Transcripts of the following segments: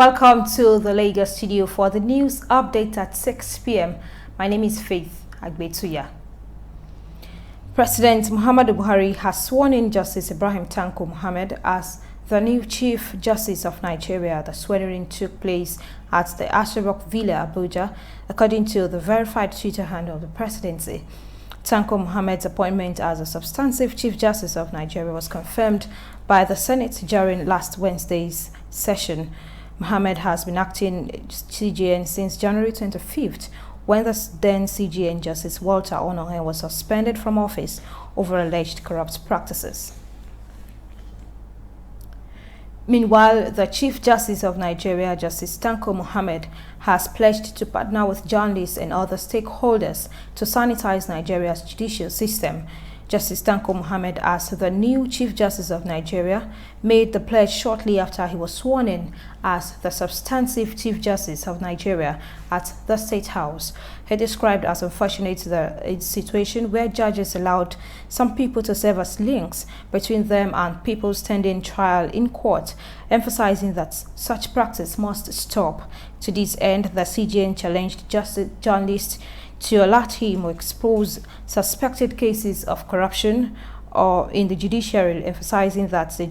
Welcome to the Lagos studio for the news update at 6 p.m. My name is Faith Agbetuya. President Muhammadu Buhari has sworn in Justice Ibrahim Tanko Muhammad as the new Chief Justice of Nigeria. The swearing took place at the Aso Rock Villa, Abuja, according to the verified Twitter handle of the presidency. Tanko Muhammad's appointment as a substantive Chief Justice of Nigeria was confirmed by the Senate during last Wednesday's session. Muhammad has been acting CJN since January 25th, when the then CJN Justice Walter Onohen was suspended from office over alleged corrupt practices. Meanwhile, the Chief Justice of Nigeria, Justice Tanko Muhammad, has pledged to partner with journalists and other stakeholders to sanitize Nigeria's judicial system. Justice Tanko Muhammad, as the new Chief Justice of Nigeria, made the pledge shortly after he was sworn in as the substantive Chief Justice of Nigeria at the State House. He described as unfortunate the situation where judges allowed some people to serve as links between them and people standing trial in court, emphasizing that such practice must stop. To this end, the CJN challenged journalists to alert him or expose suspected cases of corruption or in the judiciary, emphasizing that the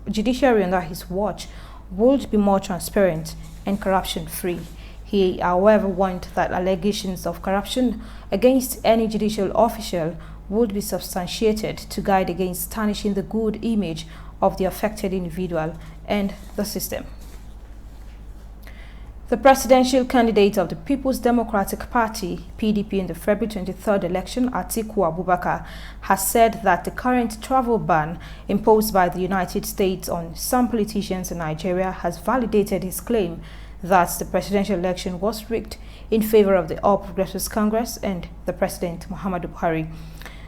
judiciary under his watch would be more transparent and corruption-free. He, however, warned that allegations of corruption against any judicial official would be substantiated to guide against tarnishing the good image of the affected individual and the system. The presidential candidate of the People's Democratic Party, PDP, in the February 23rd election, Atiku Abubakar, has said that the current travel ban imposed by the United States on some politicians in Nigeria has validated his claim that the presidential election was rigged in favor of the All Progressives Congress and the President Muhammadu Buhari.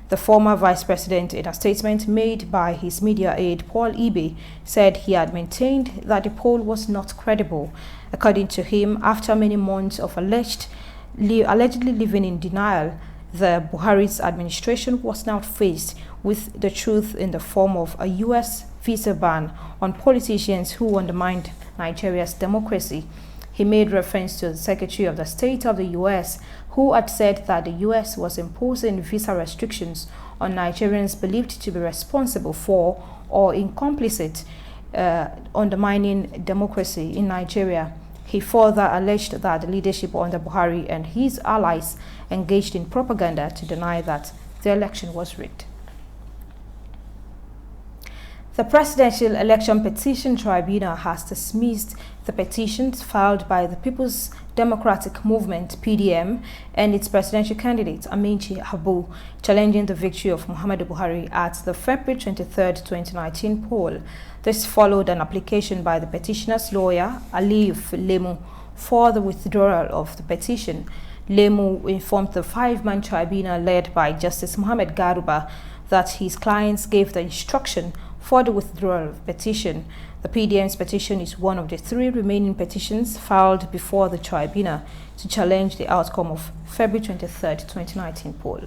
The former vice president, in a statement made by his media aide Paul Ibe, said he had maintained that the poll was not credible. According to him, after many months of allegedly living in denial, the Buhari's administration was now faced with the truth in the form of a U.S. visa ban on politicians who undermined Nigeria's democracy. He made reference to the Secretary of the State of the U.S., who had said that the U.S. was imposing visa restrictions on Nigerians believed to be responsible for or complicit undermining democracy in Nigeria. He further alleged that the leadership under Buhari and his allies engaged in propaganda to deny that the election was rigged. The Presidential Election Petition Tribunal has dismissed the petitions filed by the People's Democratic Movement, PDM, and its presidential candidate, Aminchi Habu, challenging the victory of Muhammadu Buhari at the February 23, 2019 poll. This followed an application by the petitioner's lawyer, Aliyu Lemu, for the withdrawal of the petition. Lemu informed the five-man tribunal led by Justice Muhammad Garuba that his clients gave the instruction for the withdrawal of the petition. The PDM's petition is one of the three remaining petitions filed before the tribunal to challenge the outcome of February 23, 2019 poll.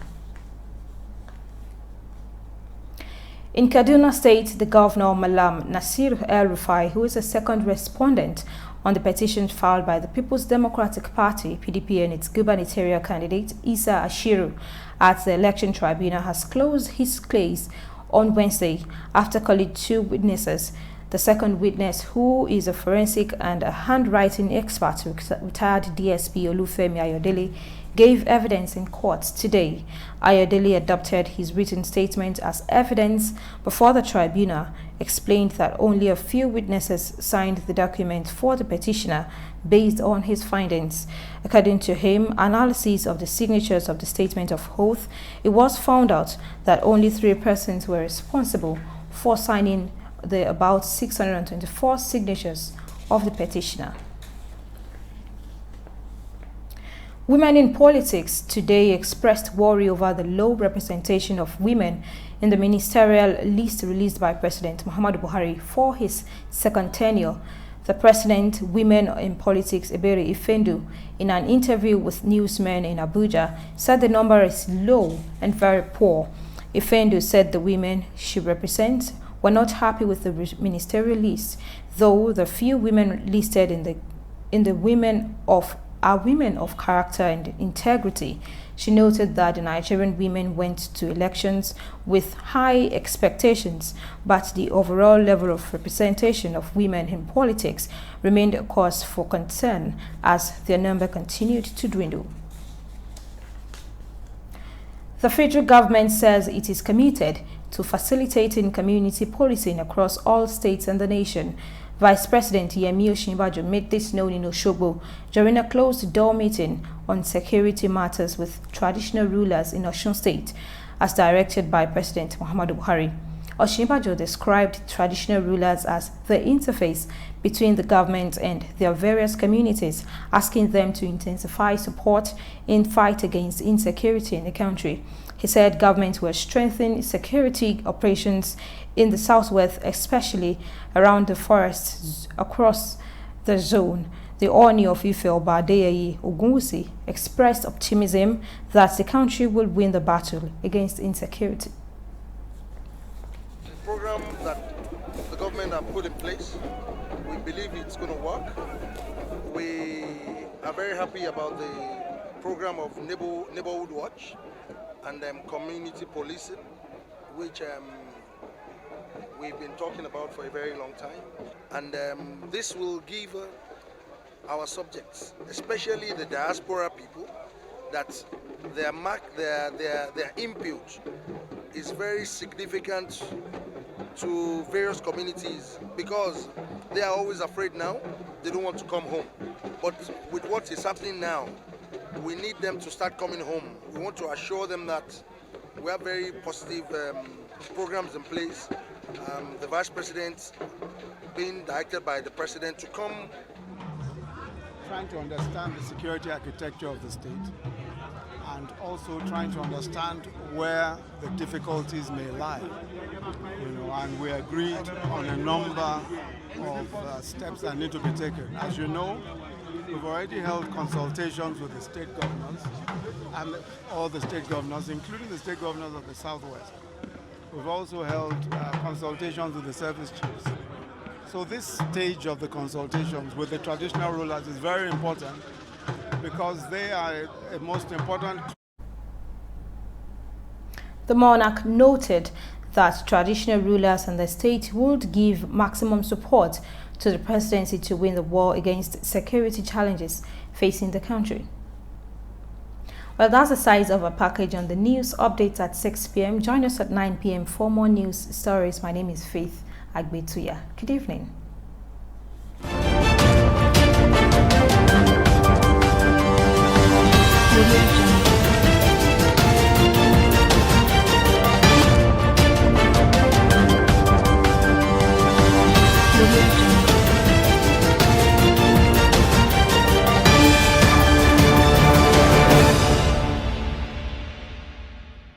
In Kaduna State, the governor, Malam Nasir El-Rufai, who is a second respondent on the petition filed by the People's Democratic Party, PDP, and its gubernatorial candidate, Isa Ashiru, at the election tribunal, has closed his case on Wednesday after calling two witnesses. The second witness, who is a forensic and a handwriting expert, retired DSP Olufemi Ayodele, gave evidence in court today. Ayodele adopted his written statement as evidence before the tribunal, explained that only a few witnesses signed the document for the petitioner based on his findings. According to him, analysis of the signatures of the statement of oath, it was found out that only 3 persons were responsible for signing the about 624 signatures of the petitioner. Women in politics today expressed worry over the low representation of women in the ministerial list released by President Muhammadu Buhari for his second tenure. The president, Women in Politics, Ebere Ifendu, in an interview with newsmen in Abuja, said the number is low and very poor. Ifendu said the women she represents were not happy with the ministerial list, though the few women listed in the women are women of character and integrity. She noted that the Nigerian women went to elections with high expectations, but the overall level of representation of women in politics remained a cause for concern as their number continued to dwindle. The federal government says it is committed to facilitating community policing across all states and the nation. Vice President Yemi Osinbajo made this known in Osogbo during a closed-door meeting on security matters with traditional rulers in Osun State, as directed by President Muhammadu Buhari. Osinbajo described traditional rulers as the interface between the government and their various communities, asking them to intensify support in fight against insecurity in the country. He said government will strengthen security operations in the southwest, especially around the forests across the zone. The Ooni of Ife Oba Adeyeye Ogunwusi expressed optimism that the country will win the battle against insecurity. The program that the government have put in place, we believe it's going to work. We are very happy about the program of Neighborhood Watch and community policing, which we've been talking about for a very long time. And this will give our subjects, especially the diaspora people, that their input is very significant to various communities, because they are always afraid now. They don't want to come home. But with what is happening now, we need them to start coming home. We want to assure them that we have very positive programs in place. The Vice President being directed by the President to come. Trying to understand the security architecture of the state, and also trying to understand where the difficulties may lie. And we agreed on a number of steps that need to be taken. As you know, we've already held consultations with the state governors and all the state governors, including the state governors of the Southwest. We've also held consultations with the service chiefs. So this stage of the consultations with the traditional rulers is very important, because they are a most important. The monarch noted that traditional rulers and the state would give maximum support to the presidency to win the war against security challenges facing the country. Well, that's the size of our package on the news updates at 6 p.m. Join us at 9 p.m. for more news stories. My name is Faith Agbetuya. Good evening.